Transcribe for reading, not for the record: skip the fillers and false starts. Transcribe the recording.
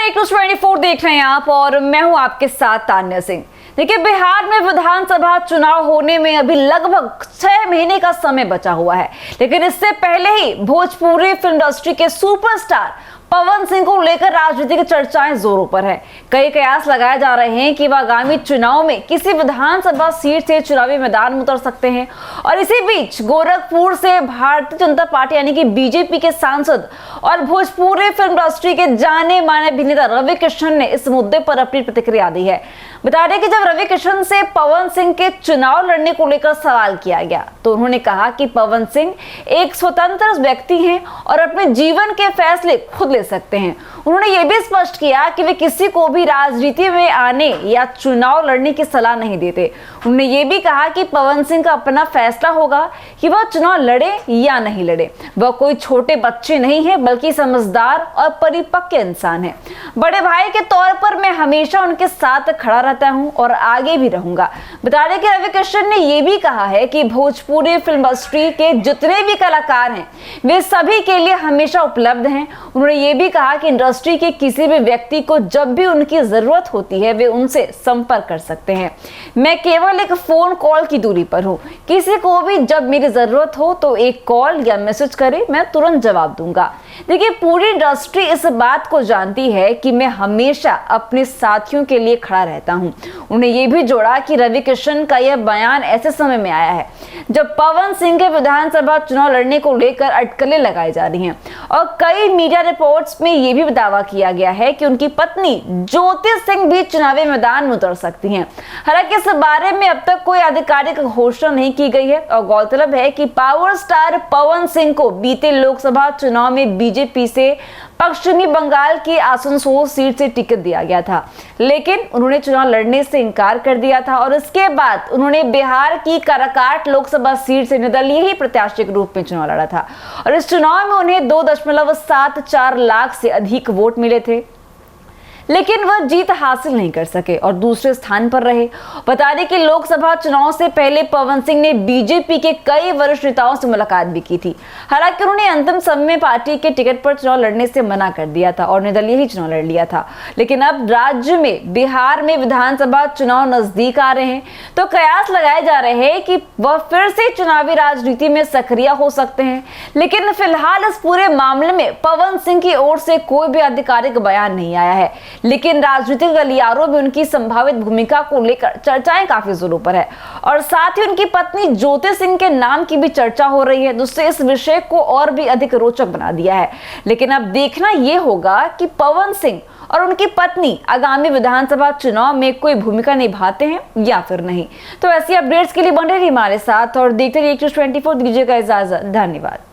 एक 24 देख रहे हैं आप और मैं हूं आपके साथ तान्या सिंह। देखिए, बिहार में विधानसभा चुनाव होने में अभी लगभग 6 महीने का समय बचा हुआ है, लेकिन इससे पहले ही भोजपुरी फिल्म इंडस्ट्री के सुपरस्टार पवन सिंह को लेकर राजनीतिक चर्चाएं जोरों पर है। कई कयास लगाए जा रहे हैं कि वह आगामी चुनाव में किसी विधानसभा सीट से चुनावी मैदान में उतर सकते हैं। और इसी बीच गोरखपुर से भारतीय जनता पार्टी यानी कि बीजेपी के सांसद और भोजपुरी फिल्म इंडस्ट्री के जाने माने अभिनेता रवि किशन ने इस मुद्दे पर अपनी प्रतिक्रिया दी है। बता दें कि जब रवि किशन से पवन सिंह के चुनाव लड़ने को लेकर सवाल किया गया तो उन्होंने कहा कि पवन सिंह एक स्वतंत्र व्यक्ति हैं और अपने जीवन के फैसले खुद ले सकते हैं। उन्होंने ये भी स्पष्ट किया कि वे किसी को भी राजनीति में आने या चुनाव लड़ने की सलाह नहीं देते। उन्होंने ये भी कहा कि पवन सिंह का अपना फैसला होगा कि वह चुनाव लड़े या नहीं लड़े। वह कोई छोटे बच्चे नहीं है बल्कि समझदार और परिपक्व इंसान है। बड़े भाई के तौर पर मैं हमेशा उनके साथ खड़ा रहता हूं और आगे भी रहूंगा। बता दें कि रवि किशन ने यह भी कहा है कि भोजपुरी फिल्म इंडस्ट्री के जितने भी कलाकार हैं वे सभी के लिए हमेशा उपलब्ध हैं। उन्होंने ये भी कहा कि इंडस्ट्री के किसी भी व्यक्ति को जब भी उनकी जरूरत होती है वे उनसे संपर्क कर सकते हैं। मैं केवल एक फोन कॉल की दूरी पर हूँ। किसी को भी जब मेरी जरूरत हो तो एक कॉल या मैसेज करे, मैं तुरंत जवाब दूंगा। देखिए, पूरी इंडस्ट्री इस बात को जानती है कि मैं हमेशा अपने साथियों के लिए खड़ा रहता हूँ। उन्हें यह भी जोड़ा कि रवि किशन का यह बयान ऐसे समय में आया है जब पवन सिंह के विधानसभा चुनाव लड़ने को लेकर अटकलें लगाई जा रही हैं और कई मीडिया रिपोर्ट्स में यह भी दावा किया गया है कि उनकी पत्नी ज्योति सिंह भी चुनावी मैदान में उतर सकती हैं। हालांकि इस बारे में अब तक कोई आधिकारिक घोषणा नहीं की गई है और गौरतलब है कि पावर स्टार पवन सिंह को बीते लोकसभा चुनाव में बीजेपी से पश्चिमी बंगाल की आसनसोल सीट से टिकट दिया गया था, लेकिन उन्होंने चुनाव लड़ने से इनकार कर दिया था और इसके बाद उन्होंने बिहार की काराकाट लोकसभा सीट से निर्दलीय ही प्रत्याशी के रूप में चुनाव लड़ा था और इस चुनाव में उन्हें 2.74 लाख से अधिक वोट मिले थे, लेकिन वह जीत हासिल नहीं कर सके और दूसरे स्थान पर रहे। बता दें कि लोकसभा चुनाव से पहले पवन सिंह ने बीजेपी के कई वरिष्ठ नेताओं से मुलाकात भी की थी। हालांकि उन्होंने अंतिम समय में पार्टी के टिकट पर चुनाव लड़ने से मना कर दिया था और निर्दलीय ही चुनाव लड़ लिया था। लेकिन अब राज्य में बिहार में विधानसभा चुनाव नजदीक आ रहे हैं तो कयास लगाए जा रहे हैं कि वह फिर से चुनावी राजनीति में सक्रिय हो सकते हैं। लेकिन फिलहाल इस पूरे मामले में पवन सिंह की ओर से कोई भी आधिकारिक बयान नहीं आया है, लेकिन राजनीतिक गलियारों में उनकी संभावित भूमिका को लेकर चर्चाएं काफी जोरों पर है और साथ ही उनकी पत्नी ज्योति सिंह के नाम की भी चर्चा हो रही है, जिससे इस विषय को और भी अधिक रोचक बना दिया है। लेकिन अब देखना यह होगा कि पवन सिंह और उनकी पत्नी आगामी विधानसभा चुनाव में कोई भूमिका निभाते हैं या फिर नहीं। तो ऐसी अपडेट्स के लिए बने रहिए हमारे साथ और देखते रहिए 24। दीजिएगा इजाजत। धन्यवाद।